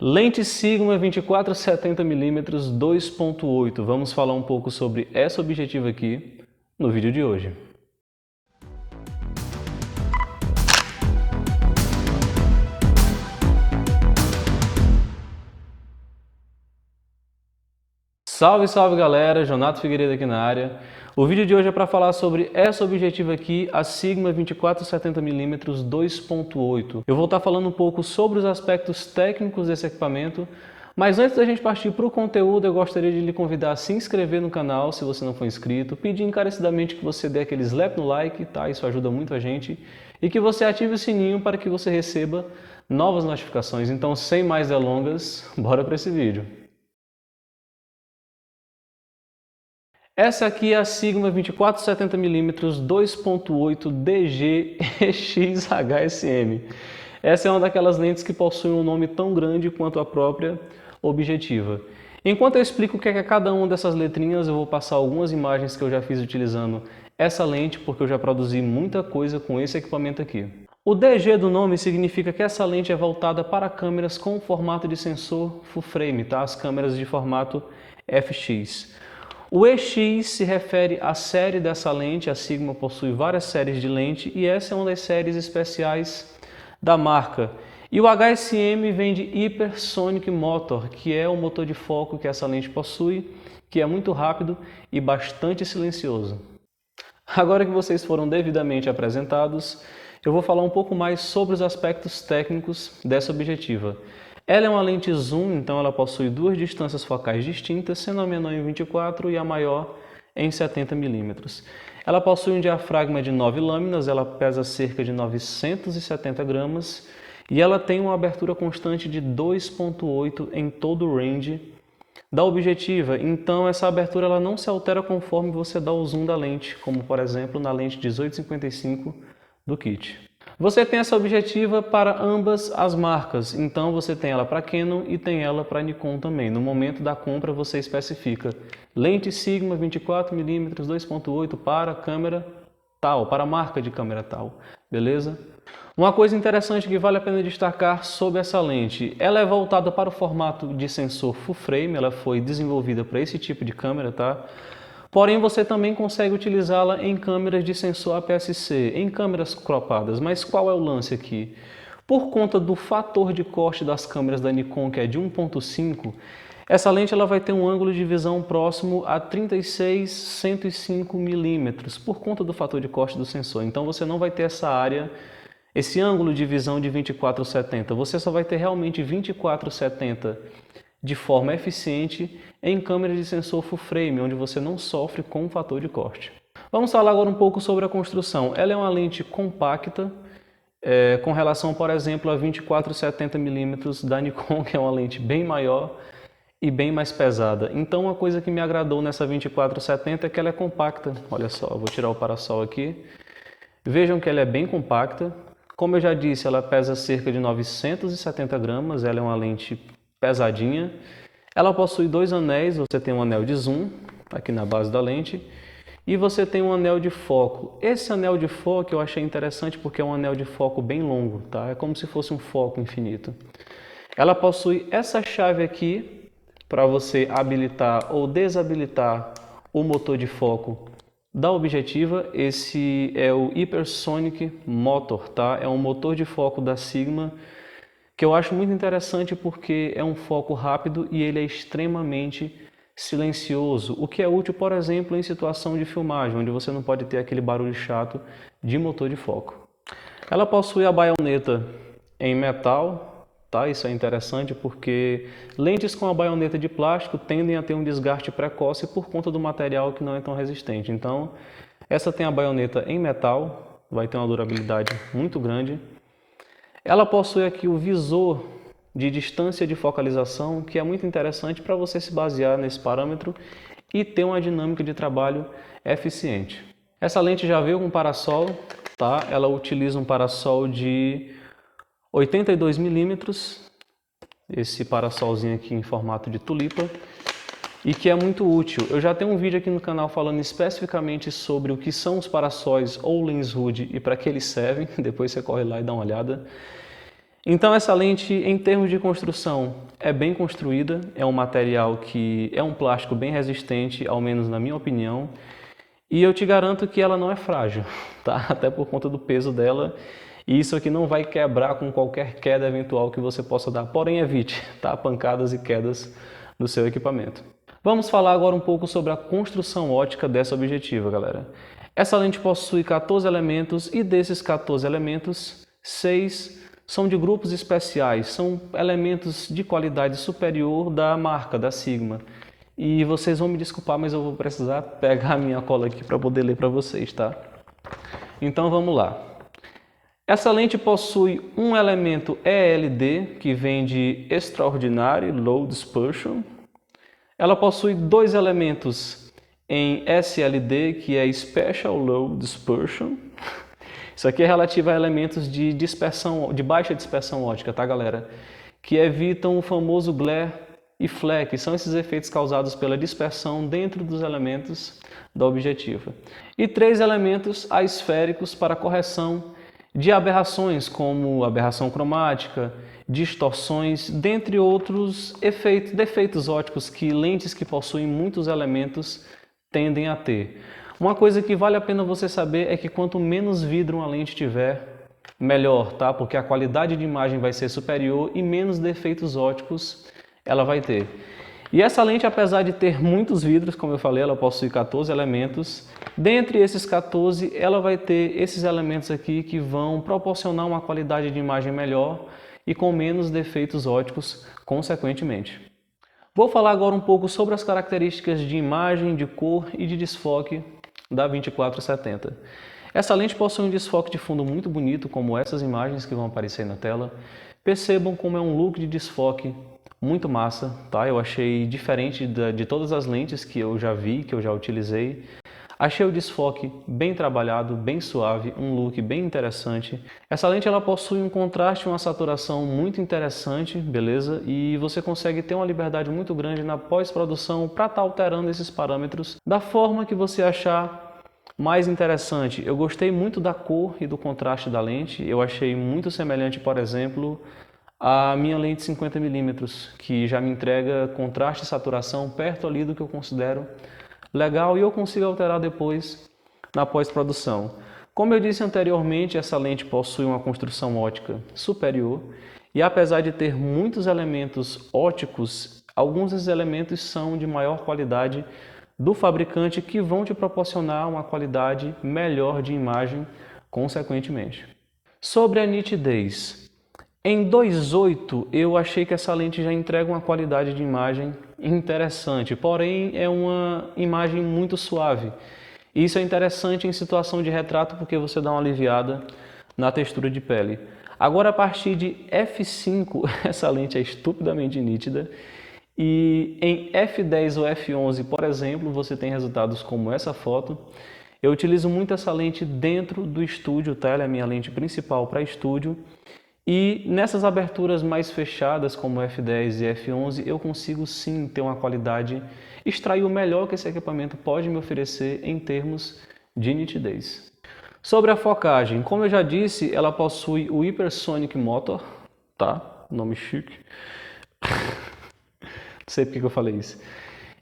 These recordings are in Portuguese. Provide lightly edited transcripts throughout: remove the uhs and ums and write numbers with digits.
Lente Sigma 24-70mm 2.8. Vamos falar um pouco sobre essa objetiva aqui no vídeo de hoje. Salve, salve galera, Jonato Figueiredo aqui na área. O vídeo de hoje é para falar sobre essa objetiva aqui, a Sigma 24-70mm 2.8. Eu vou estar falando um pouco sobre os aspectos técnicos desse equipamento, mas antes da gente partir para o conteúdo, eu gostaria de lhe convidar a se inscrever no canal, se você não for inscrito, pedir encarecidamente que você dê aquele slap no like, tá? Isso ajuda muito a gente, e que você ative o sininho para que você receba novas notificações. Então, sem mais delongas, bora para esse vídeo. Essa aqui é a Sigma 24-70mm 2.8 DG EX-HSM. Essa é uma daquelas lentes que possui um nome tão grande quanto a própria objetiva. Enquanto eu explico o que é cada uma dessas letrinhas, eu vou passar algumas imagens que eu já fiz utilizando essa lente, porque eu já produzi muita coisa com esse equipamento aqui. O DG do nome significa que essa lente é voltada para câmeras com formato de sensor full frame, tá? As câmeras de formato FX. O EX se refere à série dessa lente. A Sigma possui várias séries de lente e essa é uma das séries especiais da marca. E o HSM vem de Hypersonic Motor, que é o motor de foco que essa lente possui, que é muito rápido e bastante silencioso. Agora que vocês foram devidamente apresentados, eu vou falar um pouco mais sobre os aspectos técnicos dessa objetiva. Ela é uma lente zoom, então ela possui duas distâncias focais distintas, sendo a menor em 24 e a maior em 70mm. Ela possui um diafragma de 9 lâminas, ela pesa cerca de 970 gramas e ela tem uma abertura constante de 2.8 em todo o range da objetiva. Então essa abertura ela não se altera conforme você dá o zoom da lente, como por exemplo na lente 18-55 do kit. Você tem essa objetiva para ambas as marcas, então você tem ela para Canon e tem ela para Nikon também. No momento da compra você especifica lente Sigma 24mm 2.8 para câmera tal, para a marca de câmera tal, beleza? Uma coisa interessante que vale a pena destacar sobre essa lente, ela é voltada para o formato de sensor full frame, ela foi desenvolvida para esse tipo de câmera, tá? Porém, você também consegue utilizá-la em câmeras de sensor APS-C, em câmeras cropadas. Mas qual é o lance aqui? Por conta do fator de corte das câmeras da Nikon, que é de 1.5, essa lente ela vai ter um ângulo de visão próximo a 36-105mm, por conta do fator de corte do sensor. Então você não vai ter essa área, esse ângulo de visão de 24-70. Você só vai ter realmente 24-70 de forma eficiente em câmeras de sensor full frame, onde você não sofre com o fator de corte. Vamos falar agora um pouco sobre a construção. Ela é uma lente compacta, com relação, por exemplo, a 24-70mm da Nikon, que é uma lente bem maior e bem mais pesada. Então, uma coisa que me agradou nessa 24-70 é que ela é compacta. Olha só, eu vou tirar o parasol aqui. Vejam que ela é bem compacta. Como eu já disse, ela pesa cerca de 970 gramas, ela é uma lente pesadinha. Ela possui dois anéis, você tem um anel de zoom aqui na base da lente e você tem um anel de foco. Esse anel de foco eu achei interessante porque é um anel de foco bem longo, tá? É como se fosse um foco infinito. Ela possui essa chave aqui para você habilitar ou desabilitar o motor de foco da objetiva. Esse é o Hypersonic Motor, tá? É um motor de foco da Sigma que eu acho muito interessante porque é um foco rápido e ele é extremamente silencioso, o que é útil, por exemplo, em situação de filmagem, onde você não pode ter aquele barulho chato de motor de foco. Ela possui a baioneta em metal, tá? Isso é interessante porque lentes com a baioneta de plástico tendem a ter um desgaste precoce por conta do material que não é tão resistente. Então, essa tem a baioneta em metal, vai ter uma durabilidade muito grande. Ela possui aqui o visor de distância de focalização, que é muito interessante para você se basear nesse parâmetro e ter uma dinâmica de trabalho eficiente. Essa lente já veio com parasol, tá? Ela utiliza um parasol de 82mm, esse parasolzinho aqui em formato de tulipa, e que é muito útil. Eu já tenho um vídeo aqui no canal falando especificamente sobre o que são os parasóis ou lens hood e para que eles servem. Depois você corre lá e dá uma olhada. Então essa lente, em termos de construção, é bem construída, é um material que é um plástico bem resistente, ao menos na minha opinião, e eu te garanto que ela não é frágil, tá? Até por conta do peso dela, e isso aqui não vai quebrar com qualquer queda eventual que você possa dar, porém evite, tá? Pancadas e quedas no seu equipamento. Vamos falar agora um pouco sobre a construção ótica dessa objetiva, galera. Essa lente possui 14 elementos e desses 14 elementos, 6 são de grupos especiais, são elementos de qualidade superior da marca, da Sigma. E vocês vão me desculpar, mas eu vou precisar pegar a minha cola aqui para poder ler para vocês, tá? Então vamos lá. Essa lente possui um elemento ELD, que vem de Extraordinary Low Dispersion. Ela possui dois elementos em SLD, que é Special Low Dispersion. Isso aqui é relativo a elementos de dispersão, de baixa dispersão óptica, tá, galera? Que evitam o famoso glare e flare, que são esses efeitos causados pela dispersão dentro dos elementos da objetiva. E 3 elementos asféricos para correção de aberrações, como aberração cromática, distorções, dentre outros defeitos ópticos que lentes que possuem muitos elementos tendem a ter. Uma coisa que vale a pena você saber é que quanto menos vidro uma lente tiver, melhor, tá? Porque a qualidade de imagem vai ser superior e menos defeitos ópticos ela vai ter. E essa lente, apesar de ter muitos vidros, como eu falei, ela possui 14 elementos. Dentre esses 14, ela vai ter esses elementos aqui que vão proporcionar uma qualidade de imagem melhor e com menos defeitos ópticos, consequentemente. Vou falar agora um pouco sobre as características de imagem, de cor e de desfoque da 2470. Essa lente possui um desfoque de fundo muito bonito, como essas imagens que vão aparecer na tela. Percebam como é um look de desfoque muito massa, tá? Eu achei diferente de todas as lentes que eu já vi, que eu já utilizei. Achei o desfoque bem trabalhado, bem suave, um look bem interessante. Essa lente ela possui um contraste e uma saturação muito interessante, beleza? E você consegue ter uma liberdade muito grande na pós-produção para estar alterando esses parâmetros da forma que você achar mais interessante. Eu gostei muito da cor e do contraste da lente. Eu achei muito semelhante, por exemplo, à minha lente 50mm, que já me entrega contraste e saturação perto ali do que eu considero legal e eu consigo alterar depois na pós-produção. Como eu disse anteriormente, essa lente possui uma construção óptica superior e apesar de ter muitos elementos ópticos, alguns desses elementos são de maior qualidade do fabricante que vão te proporcionar uma qualidade melhor de imagem consequentemente. Sobre a nitidez, em 2.8 eu achei que essa lente já entrega uma qualidade de imagem interessante, porém é uma imagem muito suave. E isso é interessante em situação de retrato porque você dá uma aliviada na textura de pele. Agora a partir de f5 essa lente é estupidamente nítida e em f10 ou f11, por exemplo, você tem resultados como essa foto. Eu utilizo muito essa lente dentro do estúdio, tá? Ela é a minha lente principal para estúdio. E nessas aberturas mais fechadas, como F10 e F11, eu consigo sim ter uma qualidade, extrair o melhor que esse equipamento pode me oferecer em termos de nitidez. Sobre a focagem, como eu já disse, ela possui o Hypersonic Motor, tá? Nome chique. Não sei porque que eu falei isso.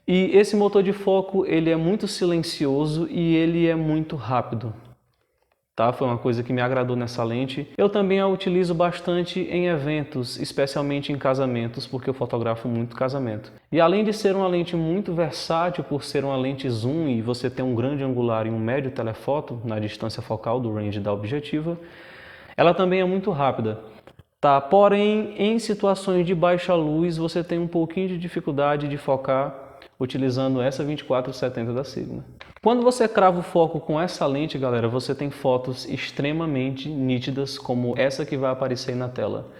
E esse motor de foco, ele é muito silencioso e ele é muito rápido. Tá? Foi uma coisa que me agradou nessa lente. Eu também a utilizo bastante em eventos, especialmente em casamentos, porque eu fotografo muito casamento. E além de ser uma lente muito versátil, por ser uma lente zoom e você ter um grande angular e um médio telefoto na distância focal do range da objetiva, ela também é muito rápida. Tá? Porém, em situações de baixa luz, você tem um pouquinho de dificuldade de focar utilizando essa 2470 da Sigma. Quando você crava o foco com essa lente, galera, você tem fotos extremamente nítidas, como essa que vai aparecer aí na tela.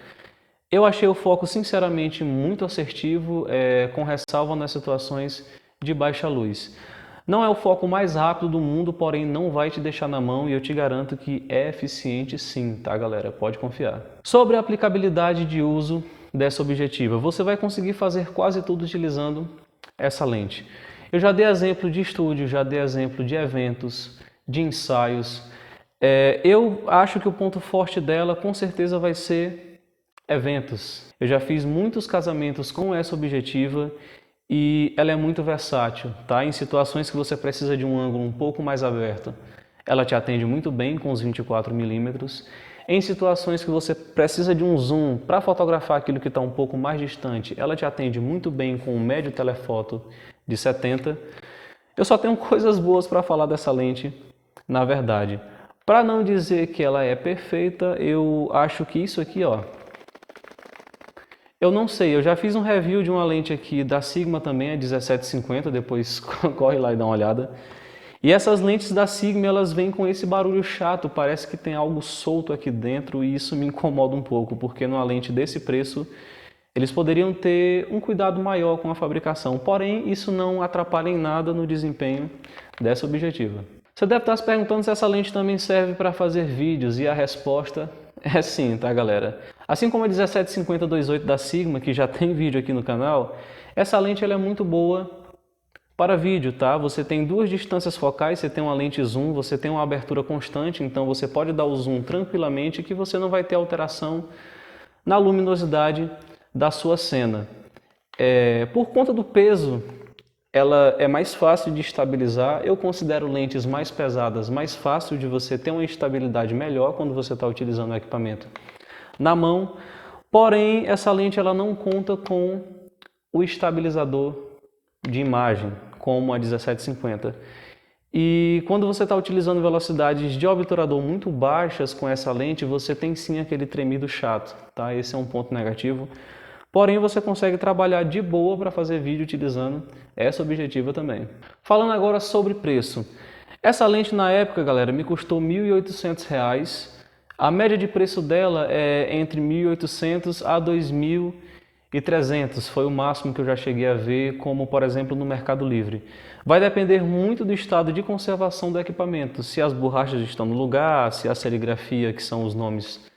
Eu achei o foco, sinceramente, muito assertivo, com ressalva nas situações de baixa luz. Não é o foco mais rápido do mundo, porém não vai te deixar na mão e eu te garanto que é eficiente sim, tá, galera? Pode confiar. Sobre a aplicabilidade de uso dessa objetiva, você vai conseguir fazer quase tudo utilizando essa lente. Eu já dei exemplo de estúdio, já dei exemplo de eventos, de ensaios. Eu acho que o ponto forte dela com certeza vai ser eventos. Eu já fiz muitos casamentos com essa objetiva e ela é muito versátil, tá? Em situações que você precisa de um ângulo um pouco mais aberto, ela te atende muito bem com os 24 milímetros. Em situações que você precisa de um zoom para fotografar aquilo que está um pouco mais distante, ela te atende muito bem com o médio telefoto de 70. Eu só tenho coisas boas para falar dessa lente, na verdade. Para não dizer que ela é perfeita, eu acho que isso aqui, ó, eu não sei, eu já fiz um review de uma lente aqui da Sigma também, a 1750, depois corre lá e dá uma olhada. E essas lentes da Sigma, elas vêm com esse barulho chato, parece que tem algo solto aqui dentro e isso me incomoda um pouco, porque numa lente desse preço, eles poderiam ter um cuidado maior com a fabricação, porém isso não atrapalha em nada no desempenho dessa objetiva. Você deve estar se perguntando se essa lente também serve para fazer vídeos e a resposta é sim, tá galera? Assim como a 1750-28 da Sigma, que já tem vídeo aqui no canal, essa lente ela é muito boa para vídeo, tá? Você tem duas distâncias focais, você tem uma lente zoom, você tem uma abertura constante, então você pode dar o zoom tranquilamente que você não vai ter alteração na luminosidade da sua cena. Por conta do peso, ela é mais fácil de estabilizar. Eu considero lentes mais pesadas mais fácil de você ter uma estabilidade melhor quando você está utilizando o equipamento na mão. Porém, essa lente ela não conta com o estabilizador de imagem, como a 1750. E quando você está utilizando velocidades de obturador muito baixas com essa lente, você tem sim aquele tremido chato, tá? Esse é um ponto negativo. Porém, você consegue trabalhar de boa para fazer vídeo utilizando essa objetiva também. Falando agora sobre preço. Essa lente na época, galera, me custou R$ 1.800. A média de preço dela é entre 1.800 a 2.300. Foi o máximo que eu já cheguei a ver, como por exemplo no Mercado Livre. Vai depender muito do estado de conservação do equipamento. Se as borrachas estão no lugar, se a serigrafia, que são os nomes,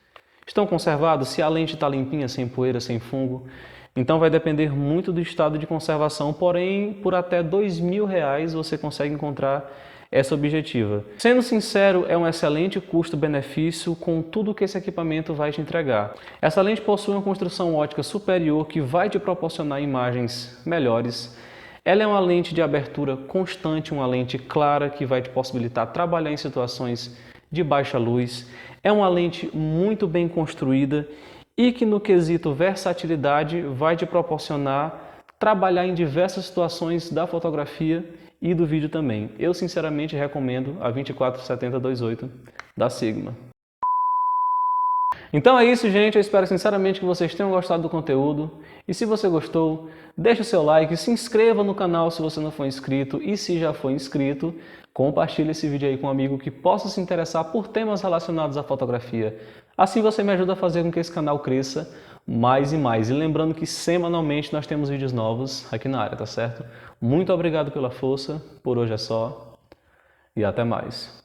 estão conservados, se a lente está limpinha, sem poeira, sem fungo. Então vai depender muito do estado de conservação, porém por até R$ 2.000 você consegue encontrar essa objetiva. Sendo sincero, é um excelente custo-benefício com tudo que esse equipamento vai te entregar. Essa lente possui uma construção ótica superior que vai te proporcionar imagens melhores. Ela é uma lente de abertura constante, uma lente clara que vai te possibilitar trabalhar em situações de baixa luz. É uma lente muito bem construída e que no quesito versatilidade vai te proporcionar trabalhar em diversas situações da fotografia e do vídeo também. Eu sinceramente recomendo a 2470-28 da Sigma. Então é isso, gente. Eu espero sinceramente que vocês tenham gostado do conteúdo. E se você gostou, deixa o seu like, se inscreva no canal se você não for inscrito. E se já for inscrito, compartilhe esse vídeo aí com um amigo que possa se interessar por temas relacionados à fotografia. Assim você me ajuda a fazer com que esse canal cresça mais e mais. E lembrando que semanalmente nós temos vídeos novos aqui na área, tá certo? Muito obrigado pela força. Por hoje é só. E até mais.